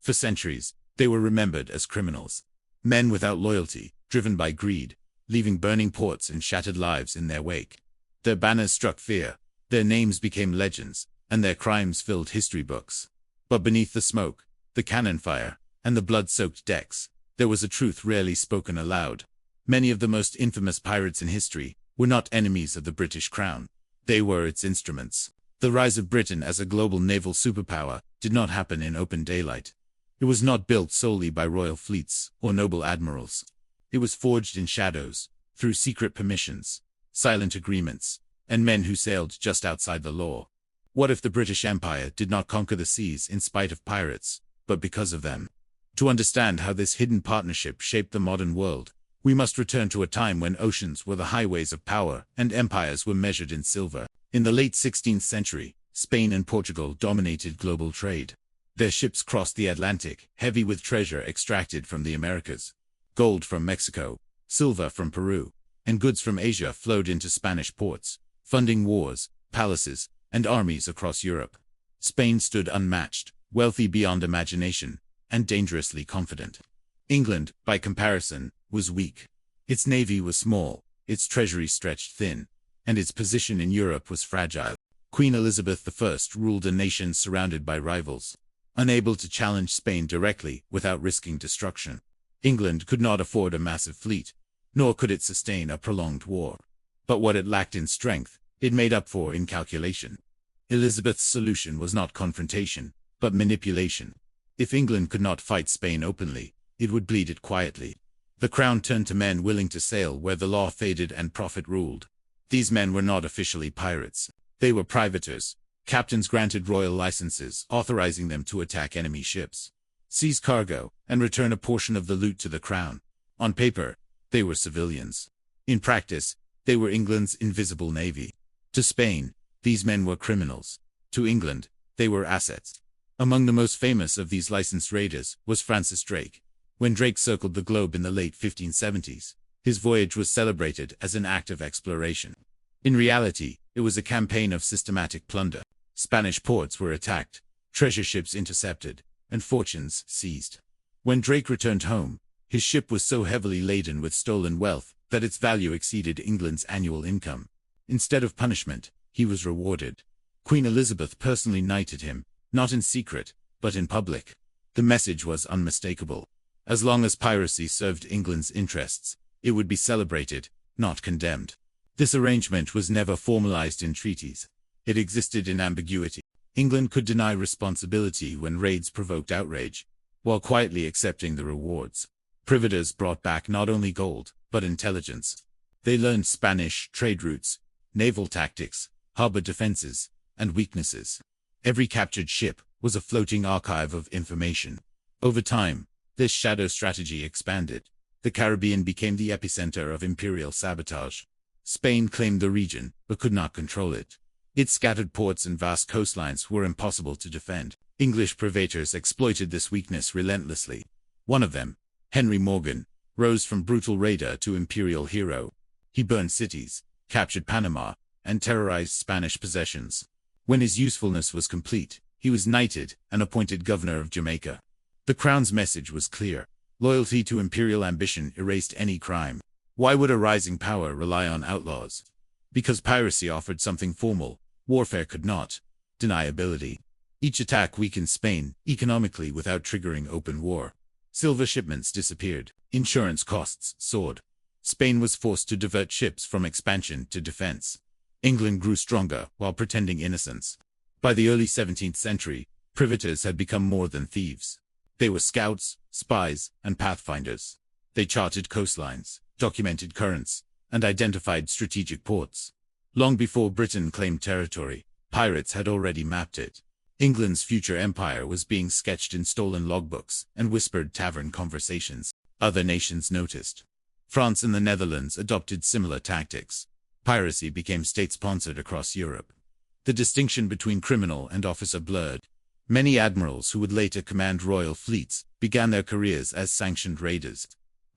For centuries, they were remembered as criminals. Men without loyalty, driven by greed, leaving burning ports and shattered lives in their wake. Their banners struck fear, their names became legends, and their crimes filled history books. But beneath the smoke, the cannon fire, and the blood-soaked decks, there was a truth rarely spoken aloud. Many of the most infamous pirates in history were not enemies of the British Crown. They were its instruments. The rise of Britain as a global naval superpower did not happen in open daylight. It was not built solely by royal fleets or noble admirals. It was forged in shadows, through secret permissions, silent agreements, and men who sailed just outside the law. What if the British Empire did not conquer the seas in spite of pirates, but because of them? To understand how this hidden partnership shaped the modern world, we must return to a time when oceans were the highways of power and empires were measured in silver. In the late 16th century, Spain and Portugal dominated global trade. Their ships crossed the Atlantic, heavy with treasure extracted from the Americas. Gold from Mexico, silver from Peru, and goods from Asia flowed into Spanish ports, funding wars, palaces, and armies across Europe. Spain stood unmatched, wealthy beyond imagination, and dangerously confident. England, by comparison, was weak. Its navy was small, its treasury stretched thin, and its position in Europe was fragile. Queen Elizabeth I ruled a nation surrounded by rivals, unable to challenge Spain directly without risking destruction. England could not afford a massive fleet, nor could it sustain a prolonged war. But what it lacked in strength, it made up for in calculation. Elizabeth's solution was not confrontation, but manipulation. If England could not fight Spain openly, it would bleed it quietly. The crown turned to men willing to sail where the law faded and profit ruled. These men were not officially pirates. They were privateers. Captains granted royal licenses, authorizing them to attack enemy ships, seize cargo, and return a portion of the loot to the crown. On paper, they were civilians. In practice, they were England's invisible navy. To Spain, these men were criminals. To England, they were assets. Among the most famous of these licensed raiders was Francis Drake. When Drake circled the globe in the late 1570s, his voyage was celebrated as an act of exploration. In reality, it was a campaign of systematic plunder. Spanish ports were attacked, treasure ships intercepted, and fortunes seized. When Drake returned home, his ship was so heavily laden with stolen wealth that its value exceeded England's annual income. Instead of punishment, he was rewarded. Queen Elizabeth personally knighted him, not in secret, but in public. The message was unmistakable. As long as piracy served England's interests, it would be celebrated, not condemned. This arrangement was never formalized in treaties. It existed in ambiguity. England could deny responsibility when raids provoked outrage, while quietly accepting the rewards. Privateers brought back not only gold, but intelligence. They learned Spanish trade routes, naval tactics, harbor defenses, and weaknesses. Every captured ship was a floating archive of information. Over time, this shadow strategy expanded. The Caribbean became the epicenter of imperial sabotage. Spain claimed the region, but could not control it. Its scattered ports and vast coastlines were impossible to defend. English privateers exploited this weakness relentlessly. One of them, Henry Morgan, rose from brutal raider to imperial hero. He burned cities, captured Panama, and terrorized Spanish possessions. When his usefulness was complete, he was knighted and appointed governor of Jamaica. The crown's message was clear. Loyalty to imperial ambition erased any crime. Why would a rising power rely on outlaws? Because piracy offered something formal, warfare could not: deniability. Each attack weakened Spain economically without triggering open war. Silver shipments disappeared. Insurance costs soared. Spain was forced to divert ships from expansion to defense. England grew stronger while pretending innocence. By the early 17th century, privateers had become more than thieves. They were scouts, spies, and pathfinders. They charted coastlines, documented currents, and identified strategic ports. Long before Britain claimed territory, pirates had already mapped it. England's future empire was being sketched in stolen logbooks and whispered tavern conversations. Other nations noticed. France and the Netherlands adopted similar tactics. Piracy became state-sponsored across Europe. The distinction between criminal and officer blurred. Many admirals who would later command royal fleets began their careers as sanctioned raiders.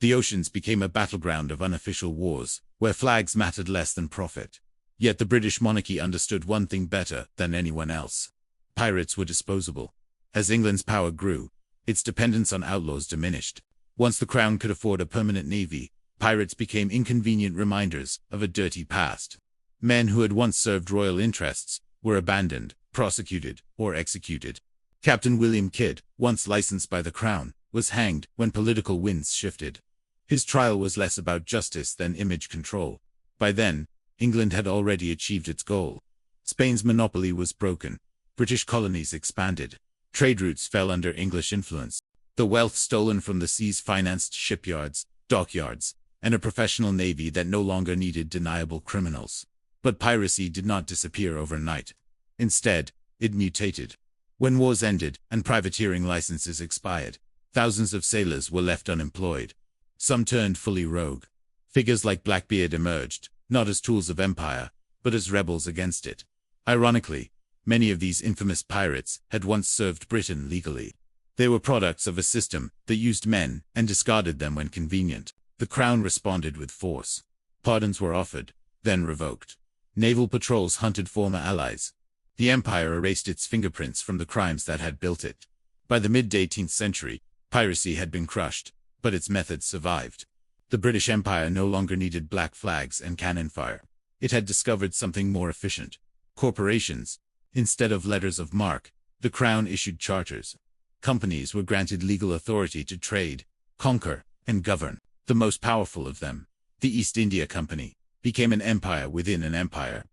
The oceans became a battleground of unofficial wars, where flags mattered less than profit. Yet the British monarchy understood one thing better than anyone else. Pirates were disposable. As England's power grew, its dependence on outlaws diminished. Once the crown could afford a permanent navy, pirates became inconvenient reminders of a dirty past. Men who had once served royal interests were abandoned, prosecuted, or executed. Captain William Kidd, once licensed by the crown, was hanged when political winds shifted. His trial was less about justice than image control. By then, England had already achieved its goal. Spain's monopoly was broken. British colonies expanded. Trade routes fell under English influence. The wealth stolen from the seas financed shipyards, dockyards, and a professional navy that no longer needed deniable criminals. But piracy did not disappear overnight. Instead, it mutated. When wars ended and privateering licenses expired, thousands of sailors were left unemployed. Some turned fully rogue. Figures like Blackbeard emerged, not as tools of empire, but as rebels against it. Ironically, many of these infamous pirates had once served Britain legally. They were products of a system that used men and discarded them when convenient. The crown responded with force. Pardons were offered, then revoked. Naval patrols hunted former allies. The empire erased its fingerprints from the crimes that had built it. By the mid-18th century, piracy had been crushed, but its methods survived. The British Empire no longer needed black flags and cannon fire. It had discovered something more efficient. Corporations. Instead of letters of marque, the crown issued charters. Companies were granted legal authority to trade, conquer, and govern. The most powerful of them, the East India Company, became an empire within an empire.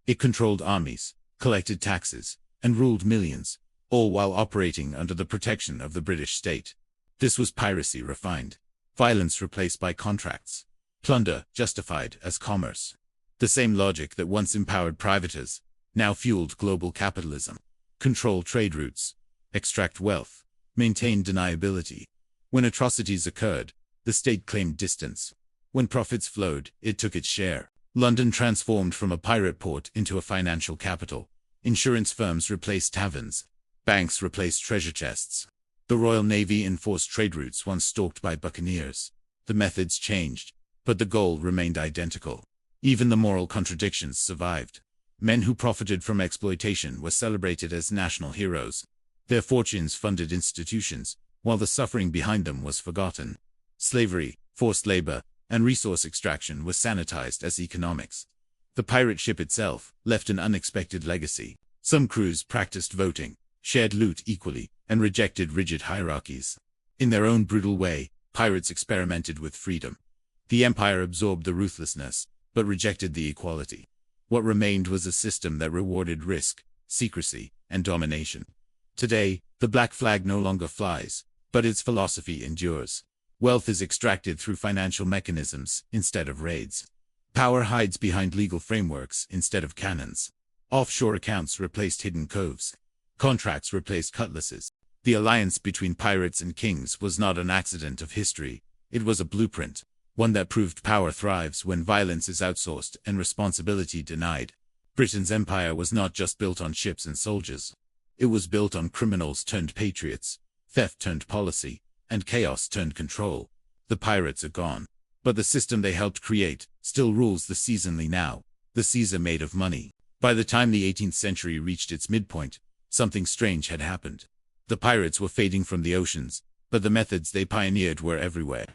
It controlled armies, collected taxes, and ruled millions, all while operating under the protection of the British state. This was piracy refined. Violence replaced by contracts. Plunder justified as commerce. The same logic that once empowered privateers now fueled global capitalism. Control trade routes. Extract wealth. Maintain deniability. When atrocities occurred, the state claimed distance. When profits flowed, it took its share. London transformed from a pirate port into a financial capital. Insurance firms replaced taverns. Banks replaced treasure chests. The Royal Navy enforced trade routes once stalked by buccaneers. The methods changed, but the goal remained identical. Even the moral contradictions survived. Men who profited from exploitation were celebrated as national heroes. Their fortunes funded institutions, while the suffering behind them was forgotten. Slavery, forced labor, and resource extraction were sanitized as economics. The pirate ship itself left an unexpected legacy. Some crews practiced voting, shared loot equally, and rejected rigid hierarchies. In their own brutal way, pirates experimented with freedom. The empire absorbed the ruthlessness, but rejected the equality. What remained was a system that rewarded risk, secrecy, and domination. Today, the black flag no longer flies, but its philosophy endures. Wealth is extracted through financial mechanisms instead of raids. Power hides behind legal frameworks instead of cannons. Offshore accounts replaced hidden coves. Contracts replaced cutlasses. The alliance between pirates and kings was not an accident of history. It was a blueprint, one that proved power thrives when violence is outsourced and responsibility denied. Britain's empire was not just built on ships and soldiers. It was built on criminals turned patriots, theft turned policy, and chaos turned control. The pirates are gone, but the system they helped create still rules the seas now. The seas are made of money. By the time the 18th century reached its midpoint, something strange had happened. The pirates were fading from the oceans, but the methods they pioneered were everywhere.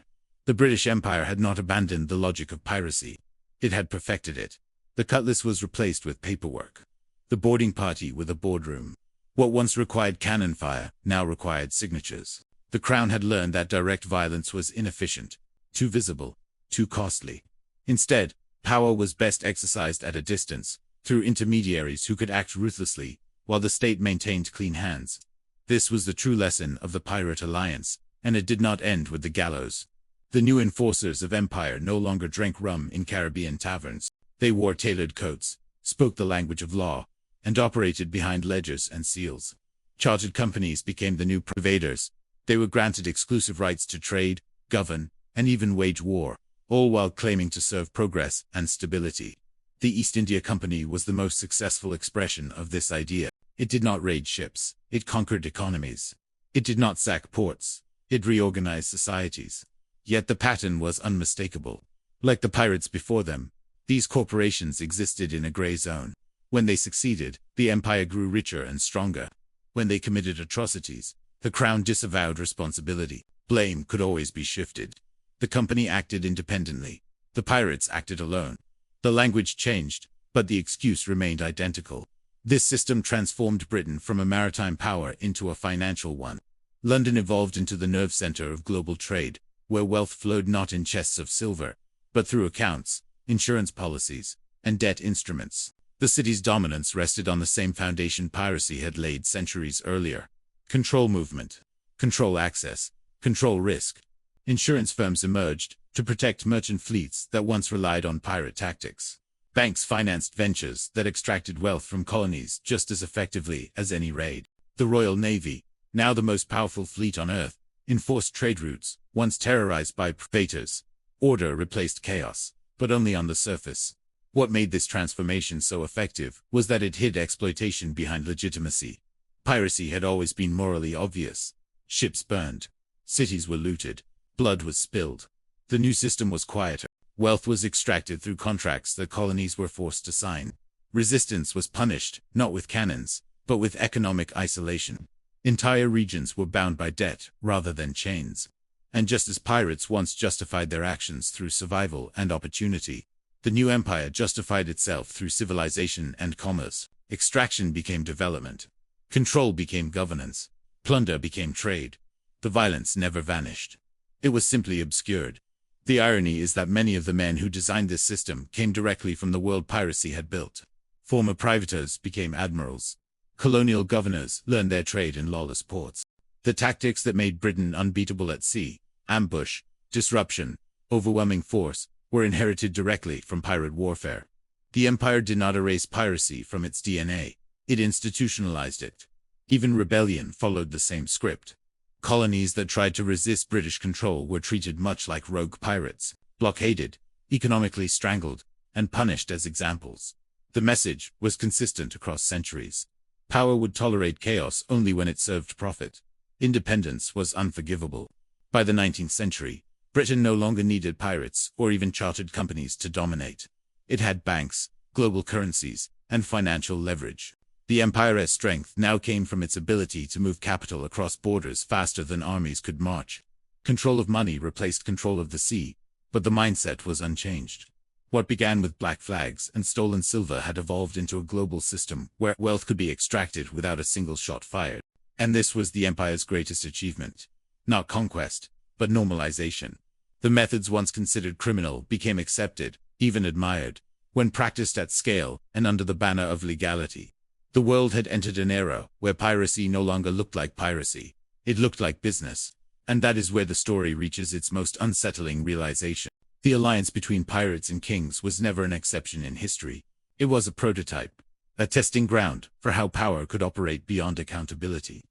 The British Empire had not abandoned the logic of piracy. It had perfected it. The cutlass was replaced with paperwork. The boarding party with a boardroom. What once required cannon fire now required signatures. The crown had learned that direct violence was inefficient, too visible, too costly. Instead, power was best exercised at a distance, through intermediaries who could act ruthlessly, while the state maintained clean hands. This was the true lesson of the pirate alliance, and it did not end with the gallows. The new enforcers of empire no longer drank rum in Caribbean taverns. They wore tailored coats, spoke the language of law, and operated behind ledgers and seals. Chartered companies became the new purveyors. They were granted exclusive rights to trade, govern, and even wage war, all while claiming to serve progress and stability. The East India Company was the most successful expression of this idea. It did not raid ships. It conquered economies. It did not sack ports. It reorganized societies. Yet the pattern was unmistakable. Like the pirates before them, these corporations existed in a gray zone. When they succeeded, the empire grew richer and stronger. When they committed atrocities, The crown disavowed responsibility. Blame could always be shifted. The company acted independently. The pirates acted alone. The language changed, but the excuse remained identical. This system transformed Britain from a maritime power into a financial one. London evolved into the nerve center of global trade, where wealth flowed not in chests of silver, but through accounts, insurance policies, and debt instruments. The city's dominance rested on the same foundation piracy had laid centuries earlier. Control movement, control access, control risk. Insurance firms emerged to protect merchant fleets that once relied on pirate tactics. Banks financed ventures that extracted wealth from colonies just as effectively as any raid. The Royal Navy, now the most powerful fleet on Earth, enforced trade routes, once terrorized by privateers. Order replaced chaos, but only on the surface. What made this transformation so effective was that it hid exploitation behind legitimacy. Piracy had always been morally obvious. Ships burned. Cities were looted. Blood was spilled. The new system was quieter. Wealth was extracted through contracts that colonies were forced to sign. Resistance was punished, not with cannons, but with economic isolation. Entire regions were bound by debt rather than chains. And just as pirates once justified their actions through survival and opportunity, the new empire justified itself through civilization and commerce. Extraction became development. Control became governance. Plunder became trade. The violence never vanished. It was simply obscured. The irony is that many of the men who designed this system came directly from the world piracy had built. Former privateers became admirals. Colonial governors learned their trade in lawless ports. The tactics that made Britain unbeatable at sea, ambush, disruption, overwhelming force, were inherited directly from pirate warfare. The empire did not erase piracy from its DNA. It institutionalized it. Even rebellion followed the same script. Colonies that tried to resist British control were treated much like rogue pirates, blockaded, economically strangled, and punished as examples. The message was consistent across centuries. Power would tolerate chaos only when it served profit. Independence was unforgivable. By the 19th century, Britain no longer needed pirates or even chartered companies to dominate. It had banks, global currencies, and financial leverage. The empire's strength now came from its ability to move capital across borders faster than armies could march. Control of money replaced control of the sea, but the mindset was unchanged. What began with black flags and stolen silver had evolved into a global system where wealth could be extracted without a single shot fired. And this was the empire's greatest achievement. Not conquest, but normalization. The methods once considered criminal became accepted, even admired, when practiced at scale and under the banner of legality. The world had entered an era where piracy no longer looked like piracy. It looked like business. And that is where the story reaches its most unsettling realization. The alliance between pirates and kings was never an exception in history. It was a prototype, a testing ground for how power could operate beyond accountability.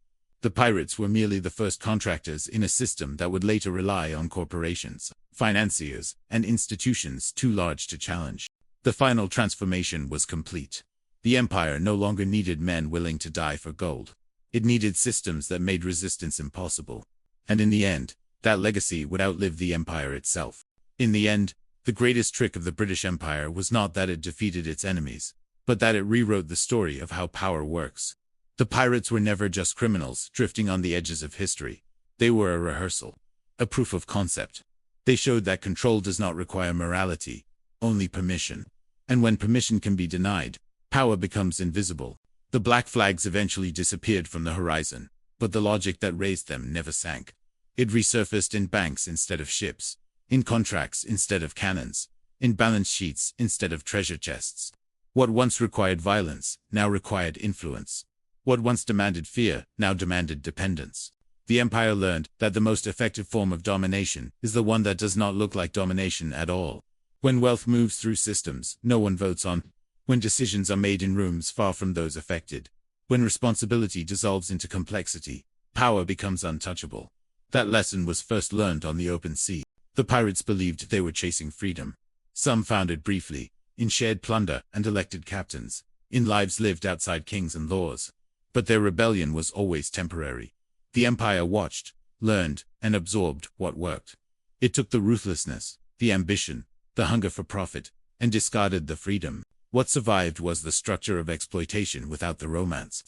The pirates were merely the first contractors in a system that would later rely on corporations, financiers, and institutions too large to challenge. The final transformation was complete. The empire no longer needed men willing to die for gold. It needed systems that made resistance impossible. And in the end, that legacy would outlive the empire itself. In the end, the greatest trick of the British Empire was not that it defeated its enemies, but that it rewrote the story of how power works. The pirates were never just criminals drifting on the edges of history. They were a rehearsal, a proof of concept. They showed that control does not require morality, only permission. And when permission can be denied, power becomes invisible. The black flags eventually disappeared from the horizon, but the logic that raised them never sank. It resurfaced in banks instead of ships, in contracts instead of cannons, in balance sheets instead of treasure chests. What once required violence now required influence. What once demanded fear now demanded dependence. The empire learned that the most effective form of domination is the one that does not look like domination at all. When wealth moves through systems no one votes on. When decisions are made in rooms far from those affected. When responsibility dissolves into complexity, power becomes untouchable. That lesson was first learned on the open sea. The pirates believed they were chasing freedom. Some found it briefly, in shared plunder and elected captains, in lives lived outside kings and laws. But their rebellion was always temporary. The empire watched, learned, and absorbed what worked. It took the ruthlessness, the ambition, the hunger for profit, and discarded the freedom. What survived was the structure of exploitation without the romance.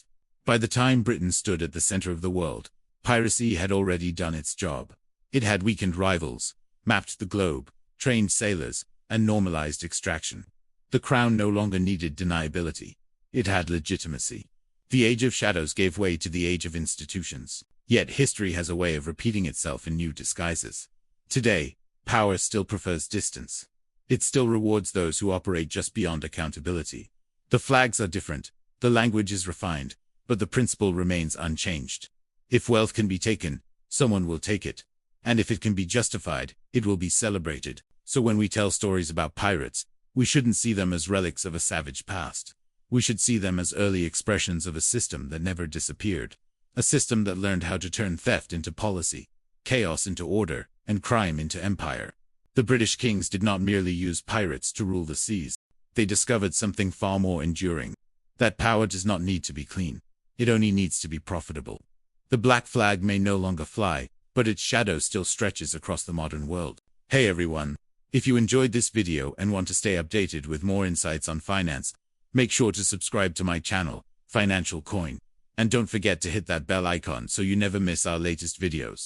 By the time Britain stood at the center of the world, Piracy had already done its job. It had weakened rivals, mapped the globe, trained sailors, and normalized extraction. The crown no longer needed deniability. It had legitimacy. The Age of Shadows gave way to the Age of Institutions. Yet history has a way of repeating itself in new disguises. Today, power still prefers distance. It still rewards those who operate just beyond accountability. The flags are different, the language is refined, but the principle remains unchanged. If wealth can be taken, someone will take it. And if it can be justified, it will be celebrated. So when we tell stories about pirates, we shouldn't see them as relics of a savage past. We should see them as early expressions of a system that never disappeared. A system that learned how to turn theft into policy, chaos into order, and crime into empire. The British kings did not merely use pirates to rule the seas. They discovered something far more enduring. That power does not need to be clean. It only needs to be profitable. The black flag may no longer fly, but its shadow still stretches across the modern world. Hey everyone! If you enjoyed this video and want to stay updated with more insights on finance, make sure to subscribe to my channel, Financial Coin. And don't forget to hit that bell icon so you never miss our latest videos.